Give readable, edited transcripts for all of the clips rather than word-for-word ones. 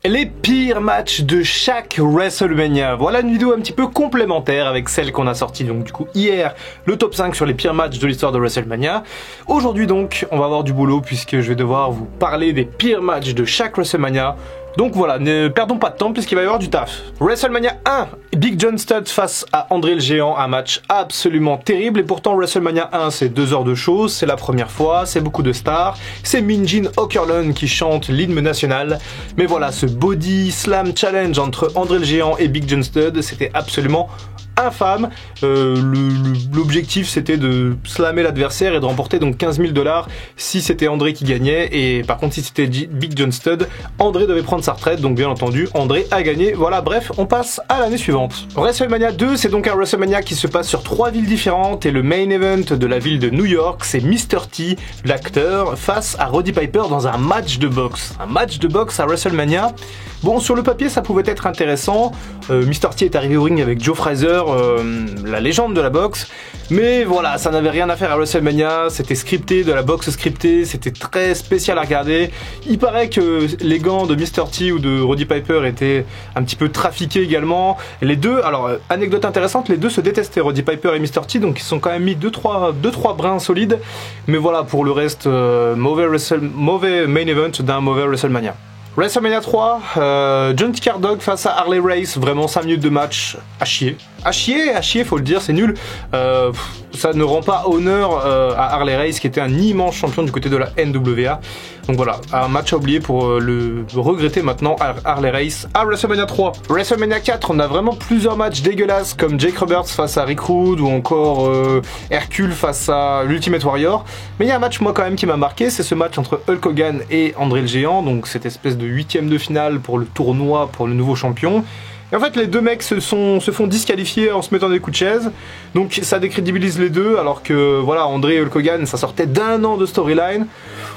Les pires matchs de chaque WrestleMania. Voilà une vidéo un petit peu complémentaire avec celle qu'on a sortie donc du coup hier, le top 5 sur les pires matchs de l'histoire de WrestleMania. Aujourd'hui donc, on va avoir du boulot puisque je vais devoir vous parler des pires matchs de chaque WrestleMania. Donc voilà, ne perdons pas de temps puisqu'il va y avoir du taf. WrestleMania 1, Big John Studd face à André le Géant, un match absolument terrible. Et pourtant WrestleMania 1 c'est 2 heures de show, c'est la première fois, c'est beaucoup de stars. C'est Minjin Okerlund qui chante l'hymne national. Mais voilà, ce body slam challenge entre André le Géant et Big John Studd, c'était absolument infâme. L'objectif c'était de slammer l'adversaire et de remporter donc 15 000 $ si c'était André qui gagnait, et par contre si c'était Big John Studd, André devait prendre sa retraite, donc bien entendu André a gagné. Voilà, bref, on passe à l'année suivante. WrestleMania 2, c'est donc un WrestleMania qui se passe sur 3 villes différentes, et le main event de la ville de New York, c'est Mr. T, l'acteur, face à Roddy Piper dans un match de boxe. Un match de boxe à WrestleMania. Bon, sur le papier, ça pouvait être intéressant. Mr. T est arrivé au ring avec Joe Frazier, la légende de la boxe. Mais voilà, ça n'avait rien à faire à WrestleMania. C'était scripté, de la boxe scriptée. C'était très spécial à regarder. Il paraît que les gants de Mr. T ou de Roddy Piper étaient un petit peu trafiqués également. Les deux, alors, anecdote intéressante, les deux se détestaient, Roddy Piper et Mr. T. Donc ils se sont quand même mis 2-3 brins solides. Mais voilà, pour le reste, mauvais main event d'un mauvais WrestleMania. WrestleMania 3, John Cardog face à Harley Race, vraiment 5 minutes de match à chier. À chier, faut le dire, c'est nul. Ça ne rend pas honneur à Harley Race qui était un immense champion du côté de la NWA. Donc voilà, un match à oublier pour le regretter maintenant Harley Race à WrestleMania 3. WrestleMania 4, on a vraiment plusieurs matchs dégueulasses comme Jake Roberts face à Rick Rude ou encore Hercule face à l'Ultimate Warrior. Mais il y a un match moi quand même qui m'a marqué, c'est ce match entre Hulk Hogan et André le Géant, donc cette espèce de 8e de finale pour le tournoi pour le nouveau champion. Et en fait les deux mecs se font disqualifier en se mettant des coups de chaise, donc ça décrédibilise les deux, alors que voilà, André et Hulk Hogan, ça sortait d'1 an de storyline.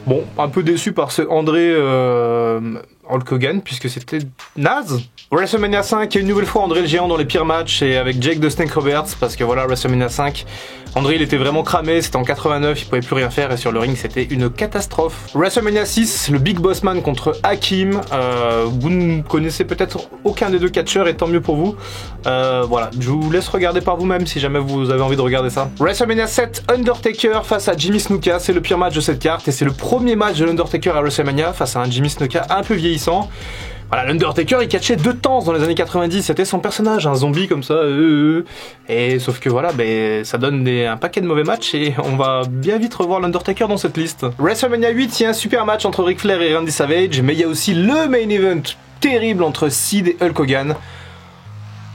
Bon, un peu déçu par ce André Hulk Hogan, puisque c'était naze. WrestleMania 5, il y a une nouvelle fois André le Géant dans les pires matchs, et avec Jake the Snake Roberts, parce que voilà, WrestleMania 5, André il était vraiment cramé, c'était en 89, il pouvait plus rien faire, et sur le ring c'était une catastrophe. WrestleMania 6, le Big Boss Man contre Hakim, vous ne connaissez peut-être aucun des deux catcheurs, et tant mieux pour vous. Voilà, je vous laisse regarder par vous-même si jamais vous avez envie de regarder ça. WrestleMania 7, Undertaker face à Jimmy Snuka, c'est le pire match de cette carte, et c'est le premier match de l'Undertaker à WrestleMania face à un Jimmy Snuka un peu vieillissant. Voilà, l'Undertaker il catchait 2 temps dans les années 90, c'était son personnage, un zombie comme ça, et sauf que voilà, ça donne un paquet de mauvais matchs, et on va bien vite revoir l'Undertaker dans cette liste. WrestleMania 8, il y a un super match entre Ric Flair et Randy Savage, mais il y a aussi le main event terrible entre Sid et Hulk Hogan.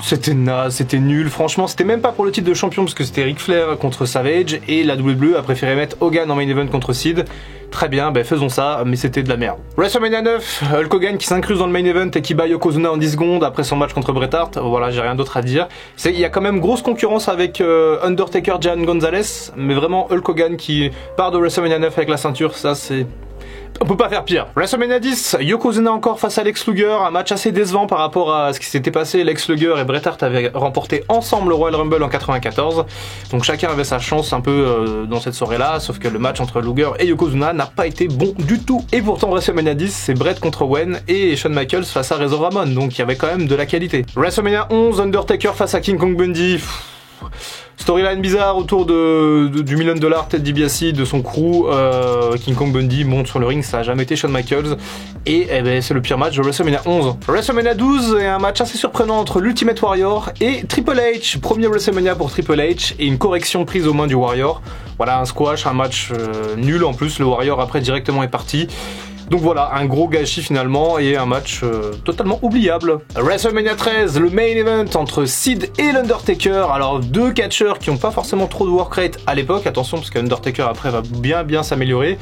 C'était naze, c'était nul, franchement c'était même pas pour le titre de champion parce que c'était Ric Flair contre Savage, et la WWE a préféré mettre Hogan en main event contre Sid. Très bien, faisons ça, mais c'était de la merde. WrestleMania 9, Hulk Hogan qui s'incruse dans le main event et qui bat Yokozuna en 10 secondes après son match contre Bret Hart. Voilà, j'ai rien d'autre à dire. Il y a quand même grosse concurrence avec Undertaker, Jan Gonzalez, mais vraiment Hulk Hogan qui part de WrestleMania 9 avec la ceinture, ça c'est... On peut pas faire pire. WrestleMania 10, Yokozuna encore face à Lex Luger, un match assez décevant par rapport à ce qui s'était passé. Lex Luger et Bret Hart avaient remporté ensemble le Royal Rumble en 94, donc chacun avait sa chance un peu dans cette soirée-là, sauf que le match entre Luger et Yokozuna n'a pas été bon du tout. Et pourtant WrestleMania 10, c'est Bret contre Owen et Shawn Michaels face à Razor Ramon, donc il y avait quand même de la qualité. WrestleMania 11, Undertaker face à King Kong Bundy. Storyline bizarre autour du $1 million Ted DiBiase, de son crew. King Kong Bundy monte sur le ring, ça a jamais été Shawn Michaels, et c'est le pire match de WrestleMania 11. WrestleMania 12 est un match assez surprenant entre l'Ultimate Warrior et Triple H, premier WrestleMania pour Triple H, et une correction prise aux mains du Warrior. Voilà, un squash, un match nul en plus, le Warrior après directement est parti. Donc voilà, un gros gâchis finalement, et un match totalement oubliable. WrestleMania 13, le main event entre Sid et l'Undertaker. Alors deux catcheurs qui n'ont pas forcément trop de work rate à l'époque, attention parce qu'Undertaker après va bien s'améliorer.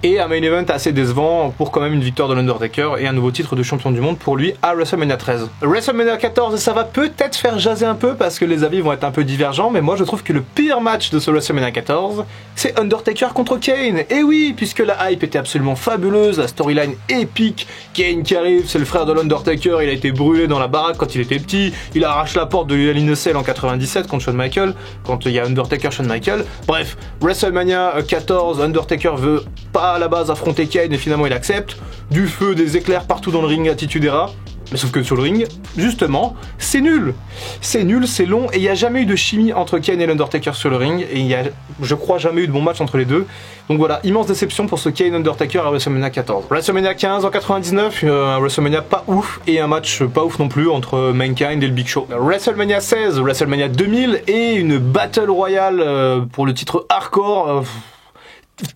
Et un main event assez décevant pour quand même une victoire de l'Undertaker et un nouveau titre de champion du monde pour lui à WrestleMania 13. WrestleMania 14, ça va peut-être faire jaser un peu parce que les avis vont être un peu divergents, mais moi je trouve que le pire match de ce WrestleMania 14, c'est Undertaker contre Kane. Et oui, puisque la hype était absolument fabuleuse, la storyline épique, Kane qui arrive, c'est le frère de l'Undertaker, il a été brûlé dans la baraque quand il était petit, il arrache la porte de Hell in a Cell en 97 contre Shawn Michaels, quand il y a Undertaker, Shawn Michaels. Bref, WrestleMania 14, Undertaker veut pas à la base affronter Kane et finalement il accepte. Du feu, des éclairs partout dans le ring, attitude era. Mais sauf que sur le ring, justement, c'est nul. C'est nul, c'est long, et il n'y a jamais eu de chimie entre Kane et l'Undertaker sur le ring, et il n'y a, je crois, jamais eu de bon match entre les deux. Donc voilà, immense déception pour ce Kane Undertaker à WrestleMania 14. WrestleMania 15 en 99, un WrestleMania pas ouf, et un match pas ouf non plus entre Mankind et le Big Show. WrestleMania 16, WrestleMania 2000, et une Battle Royale pour le titre hardcore.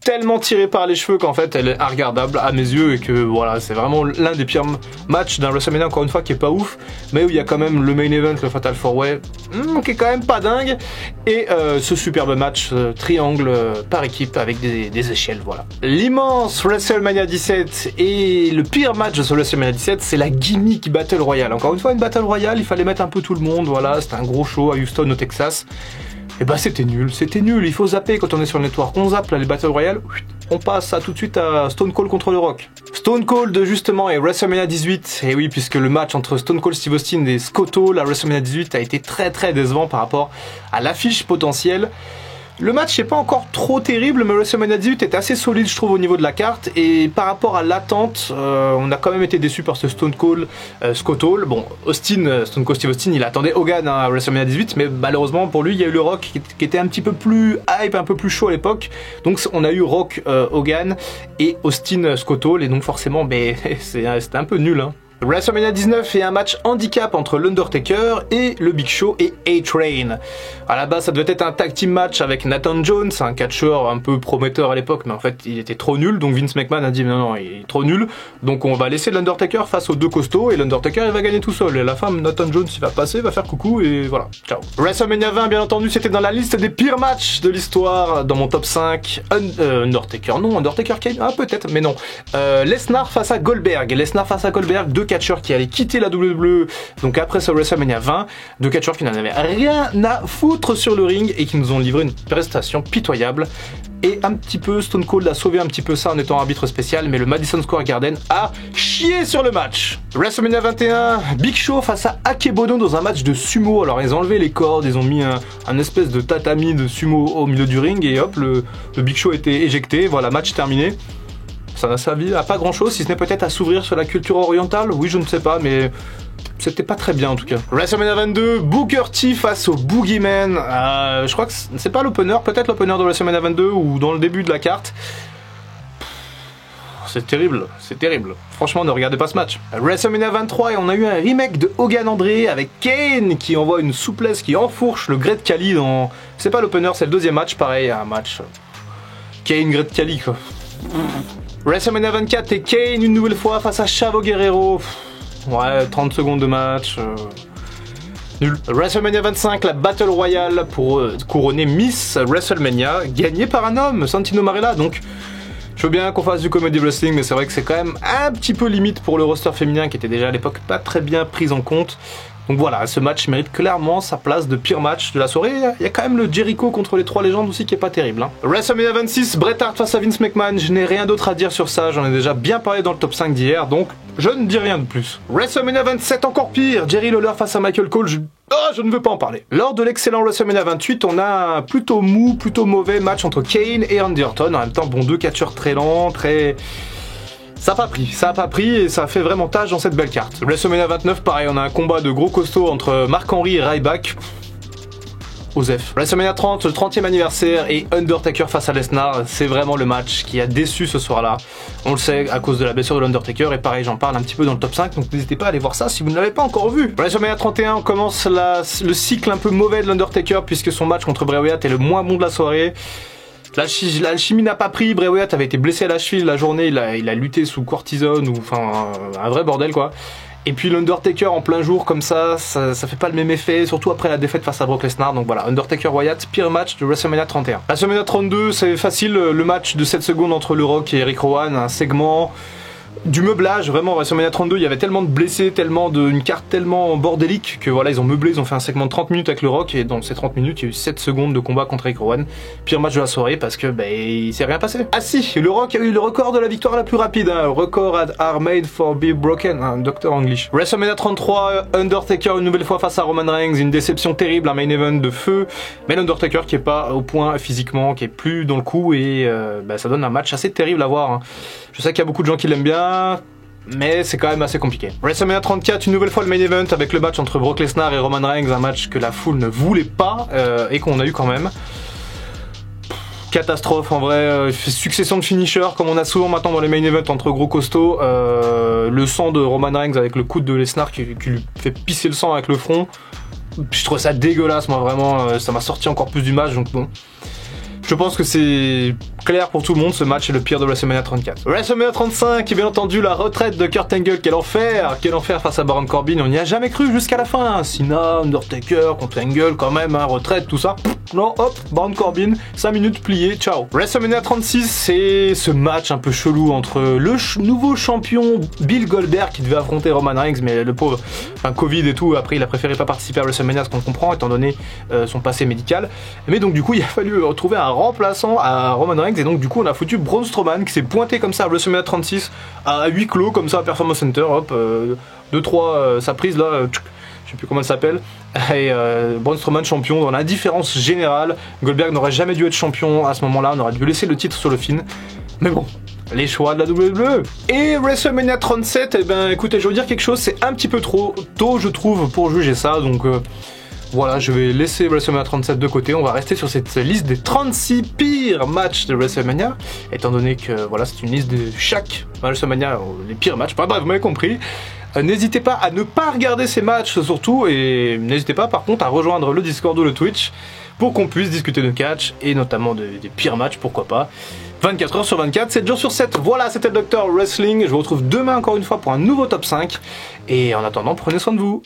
Tellement tirée par les cheveux qu'en fait elle est regardable à mes yeux et que voilà, c'est vraiment l'un des pires matchs d'un WrestleMania, encore une fois, qui est pas ouf, mais où il y a quand même le main event, le Fatal 4-Way, qui est quand même pas dingue, et ce superbe match triangle par équipe avec des échelles, voilà. L'immense WrestleMania 17 et le pire match de ce WrestleMania 17, c'est la gimmick Battle Royale. Encore une fois, une Battle Royale, il fallait mettre un peu tout le monde, voilà, c'était un gros show à Houston au Texas. Et bah c'était nul, il faut zapper quand on est sur le network, on zappe là les Battle Royale, on passe tout de suite à Stone Cold contre le Rock. Stone Cold justement et WrestleMania 18, et oui, puisque le match entre Stone Cold Steve Austin et Scott Hall à WrestleMania 18 a été très décevant par rapport à l'affiche potentielle. Le match n'est pas encore trop terrible, mais WrestleMania 18 était assez solide, je trouve, au niveau de la carte. Et par rapport à l'attente, on a quand même été déçus par ce Stone Cold Scott Hall. Bon, Stone Cold Steve Austin, il attendait Hogan à WrestleMania 18, mais malheureusement pour lui, il y a eu le Rock qui était un petit peu plus hype, un peu plus chaud à l'époque. Donc on a eu Rock Hogan et Austin Scott Hall, et donc forcément, c'était un peu nul, hein. WrestleMania 19 est un match handicap entre l'Undertaker et le Big Show et A-Train. À la base, ça devait être un tag team match avec Nathan Jones, un catcheur un peu prometteur à l'époque, mais en fait, il était trop nul, donc Vince McMahon a dit non, il est trop nul, donc on va laisser l'Undertaker face aux deux costauds, et l'Undertaker, il va gagner tout seul, et à la fin, Nathan Jones, il va passer, va faire coucou, et voilà, ciao. WrestleMania 20, bien entendu, c'était dans la liste des pires matchs de l'histoire, dans mon top 5, Undertaker, non, Undertaker Kane, ah peut-être, mais non. Lesnar face à Goldberg, deux catcheurs qui allaient quitter la WWE, donc après ce WrestleMania 20, deux catcheurs qui n'en avaient rien à foutre sur le ring et qui nous ont livré une prestation pitoyable. Et un petit peu, Stone Cold a sauvé un petit peu ça en étant arbitre spécial, mais le Madison Square Garden a chié sur le match. WrestleMania 21, Big Show face à Akebono dans un match de sumo. Alors ils ont enlevé les cordes, ils ont mis un espèce de tatami de sumo au milieu du ring, et hop, le Big Show a été éjecté, voilà, match terminé. Ça n'a servi à pas grand chose, si ce n'est peut-être à s'ouvrir sur la culture orientale, oui, je ne sais pas, mais c'était pas très bien en tout cas. WrestleMania 22, Booker T face au Boogeyman. Je crois que c'est pas l'opener, peut-être l'opener de WrestleMania 22 ou dans le début de la carte. C'est terrible, c'est terrible. Franchement, ne regardez pas ce match. WrestleMania 23, et on a eu un remake de Hogan André avec Kane qui envoie une souplesse qui enfourche le Great Khali dans... C'est pas l'opener, c'est le deuxième match, pareil, un match... Kane, Great Khali, quoi. WrestleMania 24 et Kane une nouvelle fois face à Chavo Guerrero. Ouais, 30 secondes de match. Nul. WrestleMania 25, la Battle Royale pour couronner Miss WrestleMania, gagnée par un homme, Santino Marella. Donc, je veux bien qu'on fasse du comedy wrestling, mais c'est vrai que c'est quand même un petit peu limite pour le roster féminin qui était déjà à l'époque pas très bien pris en compte. Donc voilà, ce match mérite clairement sa place de pire match de la soirée. Il y a quand même le Jericho contre les trois légendes aussi qui est pas terrible, hein. WrestleMania 26, Bret Hart face à Vince McMahon. Je n'ai rien d'autre à dire sur ça, j'en ai déjà bien parlé dans le top 5 d'hier, donc je ne dis rien de plus. WrestleMania 27, encore pire, Jerry Lawler face à Michael Cole. Je ne veux pas en parler. Lors de l'excellent WrestleMania 28, on a un plutôt mou, plutôt mauvais match entre Kane et Randy Orton. En même temps, bon, deux catcheurs très lents, très... Ça a pas pris et ça a fait vraiment tâche dans cette belle carte. WrestleMania 29, pareil, on a un combat de gros costauds entre Mark Henry et Ryback. Osef. WrestleMania 30, le 30e anniversaire, et Undertaker face à Lesnar, c'est vraiment le match qui a déçu ce soir-là. On le sait à cause de la blessure de l'Undertaker, et pareil, j'en parle un petit peu dans le top 5, donc n'hésitez pas à aller voir ça si vous ne l'avez pas encore vu. WrestleMania 31, on commence le cycle un peu mauvais de l'Undertaker, puisque son match contre Bray Wyatt est le moins bon de la soirée. L'alchimie n'a pas pris, Bray Wyatt avait été blessé à la cheville la journée, il a lutté sous cortisone, ou enfin un vrai bordel quoi. Et puis l'Undertaker en plein jour comme ça fait pas le même effet, surtout après la défaite face à Brock Lesnar. Donc voilà, Undertaker Wyatt, pire match de WrestleMania 31. WrestleMania 32, c'est facile, le match de 7 secondes entre le Rock et Eric Rowan, un segment... du meublage, vraiment. WrestleMania 32, il y avait tellement de blessés, une carte tellement bordélique que voilà, ils ont meublé, ils ont fait un segment de 30 minutes avec le Rock et dans ces 30 minutes, il y a eu 7 secondes de combat contre Eric Rowan. Pire match de la soirée parce que il s'est rien passé. Ah si, le Rock a eu le record de la victoire la plus rapide, hein. Record are made for be broken, hein, Dr. English. WrestleMania 33, Undertaker une nouvelle fois face à Roman Reigns, une déception terrible, un main event de feu, mais l'Undertaker qui est pas au point physiquement, qui est plus dans le coup et ça donne un match assez terrible à voir, hein. Je sais qu'il y a beaucoup de gens qui l'aiment bien, mais c'est quand même assez compliqué. WrestleMania 34, une nouvelle fois le main event avec le match entre Brock Lesnar et Roman Reigns, un match que la foule ne voulait pas et qu'on a eu quand même. Catastrophe en vrai, succession de finishers comme on a souvent maintenant dans les main events entre gros costauds. Le sang de Roman Reigns avec le coude de Lesnar qui lui fait pisser le sang avec le front. Je trouve ça dégueulasse, moi vraiment, ça m'a sorti encore plus du match, donc bon. Je pense que c'est clair pour tout le monde, ce match est le pire de WrestleMania 34. WrestleMania 35, et bien entendu la retraite de Kurt Angle, quel enfer face à Baron Corbin, on n'y a jamais cru jusqu'à la fin. Cena, Undertaker contre Angle quand même, hein, retraite, tout ça. Non, hop, Baron Corbin, 5 minutes pliées, ciao. WrestleMania 36, c'est ce match un peu chelou entre le nouveau champion Bill Goldberg qui devait affronter Roman Reigns, mais le pauvre, Covid et tout, après il a préféré pas participer à WrestleMania, ce qu'on comprend étant donné son passé médical. Mais donc du coup il a fallu retrouver un remplaçant à Roman Reigns et donc du coup on a foutu Braun Strowman qui s'est pointé comme ça à WrestleMania 36 à huis clos comme ça à Performance Center, hop, 2-3 sa prise là, je sais plus comment elle s'appelle, et Braun Strowman champion dans l'indifférence générale. Goldberg n'aurait jamais dû être champion à ce moment-là, on aurait dû laisser le titre sur le Finn, mais bon, les choix de la WWE. Et WrestleMania 37, eh ben écoutez, je veux dire quelque chose, c'est un petit peu trop tôt je trouve pour juger ça, donc voilà, je vais laisser WrestleMania 37 de côté, on va rester sur cette liste des 36 pires matchs de WrestleMania, étant donné que voilà, c'est une liste de chaque WrestleMania, les pires matchs, bref, vous m'avez compris. N'hésitez pas à ne pas regarder ces matchs surtout, et n'hésitez pas par contre à rejoindre le Discord ou le Twitch pour qu'on puisse discuter de catch, et notamment des pires matchs, pourquoi pas. 24 heures sur 24, 7 jours sur 7, voilà, c'était le Dr Wrestling, je vous retrouve demain encore une fois pour un nouveau top 5, et en attendant, prenez soin de vous.